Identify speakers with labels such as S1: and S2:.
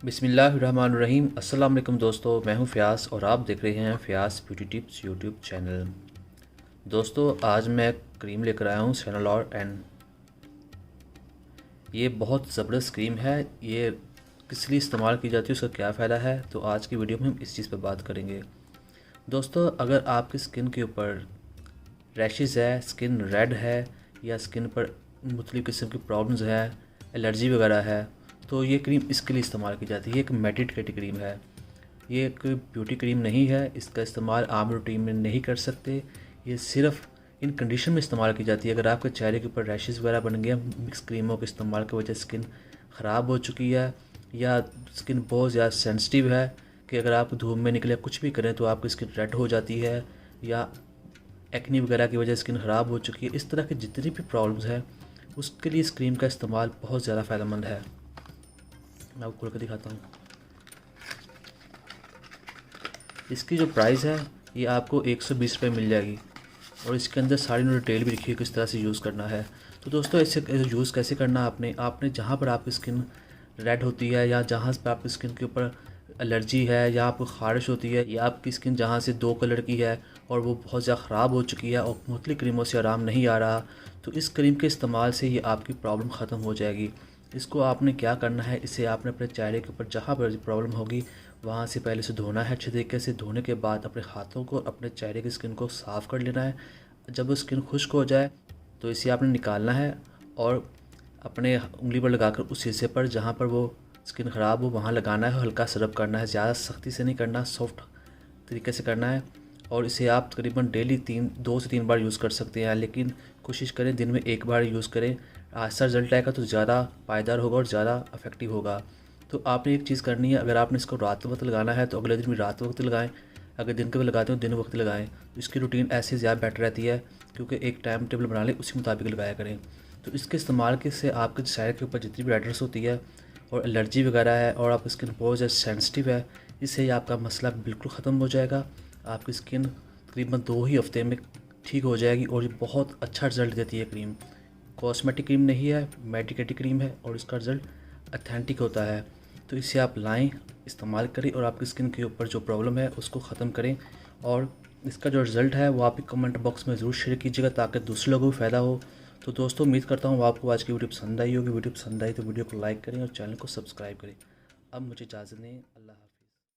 S1: बिस्मिल्लाहिर्रहमानिर्रहीम। अस्सलाम वालेकुम दोस्तों, मैं हूं फ़याज़ और आप देख रहे हैं Fayaz beauty tips YouTube channel. दोस्तों, आज मैं क्रीम लेकर आया हूं सेनोलॉर एंड ये बहुत ज़बरदस्त क्रीम है। ये किस लिए इस्तेमाल की जाती है, उसका क्या फ़ायदा है, तो आज की वीडियो में हम इस चीज़ पर बात करेंगे। दोस्तों, अगर आपकी स्किन के ऊपर रैशेज़ है, स्किन रेड है या स्किन पर मुख्तलिफ़ किस्म की प्रॉब्लम्स है, एलर्जी वगैरह है, तो ये क्रीम इसके लिए इस्तेमाल की जाती है। ये एक मेडिकेटेड क्रीम है, ये एक ब्यूटी क्रीम नहीं है। इसका इस्तेमाल आम रूटीन में नहीं कर सकते। ये सिर्फ इन कंडीशन में इस्तेमाल की जाती है अगर आपके चेहरे के ऊपर रैशेज़ वगैरह बन गए, मिक्स क्रीमों के इस्तेमाल की वजह से स्किन ख़राब हो चुकी है, या स्किन बहुत ज़्यादा सेंसिटिव है कि अगर आप धूप में निकले कुछ भी करें तो आपकी स्किन रेड हो जाती है, या एक्नी वगैरह की वजह से स्किन ख़राब हो चुकी है। इस तरह की जितनी भी प्रॉब्लम्स हैं उसके लिए इस क्रीम का इस्तेमाल बहुत ज़्यादा फ़ायदेमंद है। मैं आपको खोल कर दिखाता हूँ। इसकी जो प्राइस है ये आपको 120 रुपये मिल जाएगी और इसके अंदर सारी डिटेल भी लिखी है किस तरह से यूज़ करना है। तो दोस्तों, इसे यूज़ कैसे करना है आपने जहाँ पर आपकी स्किन रेड होती है, या जहाँ पर आपकी स्किन के ऊपर एलर्जी है, या आपको ख़ारिश होती है, या आपकी स्किन जहाँ से 2 कलर की है और वो बहुत ज़्यादा ख़राब हो चुकी है और मुख्तलिफ़ क्रीमों से आराम नहीं आ रहा, तो इस क्रीम के इस्तेमाल से ये आपकी प्रॉब्लम ख़त्म हो जाएगी। इसको आपने क्या करना है, इसे आपने अपने चेहरे के ऊपर जहाँ पर प्रॉब्लम होगी वहाँ से पहले से धोना है अच्छे तरीके से। धोने के बाद अपने हाथों को, अपने चेहरे की स्किन को साफ़ कर लेना है। जब वो स्किन खुश्क हो जाए तो इसे आपने निकालना है और अपने उंगली पर लगाकर उस हिस्से पर जहाँ पर वो स्किन ख़राब हो वहाँ लगाना है, हल्का सरब करना है, ज़्यादा सख्ती से नहीं करना, सॉफ्ट तरीके से करना है। और इसे आप तकरीबन डेली 2 से 3 बार यूज़ कर सकते हैं, लेकिन कोशिश करें दिन में 1 बार यूज़ करें। अच्छा रिज़ल्ट आएगा तो ज़्यादा पायदार होगा और ज़्यादा इफ़ेक्टिव होगा। तो आपने एक चीज़ करनी है, अगर आपने इसको रात वक्त लगाना है तो अगले दिन भी रात वक्त लगाएं, अगर दिन के वक्त लगाते हो दिन वक्त लगाएं। तो इसकी रूटीन ऐसे ज़्यादा बेटर रहती है, क्योंकि एक टाइम टेबल बना लें, उसी मुताबिक लगाया करें। तो इसके इस्तेमाल के से आपके चेहरे के ऊपर जितनी भी रेडनेस होती है और एलर्जी वगैरह है और आपकी स्किन बहुत ज़्यादा सेंसिटिव है, इससे आपका मसला बिल्कुल ख़त्म हो जाएगा। आपकी स्किन तकरीबन 2 ही हफ्ते में ठीक हो जाएगी और ये बहुत अच्छा रिज़ल्ट देती है क्रीम। कॉस्मेटिक क्रीम नहीं है, मेडिकेटेड क्रीम है और इसका रिज़ल्ट अथेंटिक होता है। तो इसे आप लाएं, इस्तेमाल करें और आपकी स्किन के ऊपर जो प्रॉब्लम है उसको ख़त्म करें। और इसका जो रिज़ल्ट है वो आप कमेंट बॉक्स में ज़रूर शेयर कीजिएगा ताकि दूसरे लोगों को भी फ़ायदा हो। तो दोस्तों, उम्मीद करता हूँ आपको आज की वीडियो पसंद आई होगी। वीडियो पसंद आई तो वीडियो को लाइक करें और चैनल को सब्सक्राइब करें। अब मुझे इजाज़त दें। अल्लाह हाफ़िज़।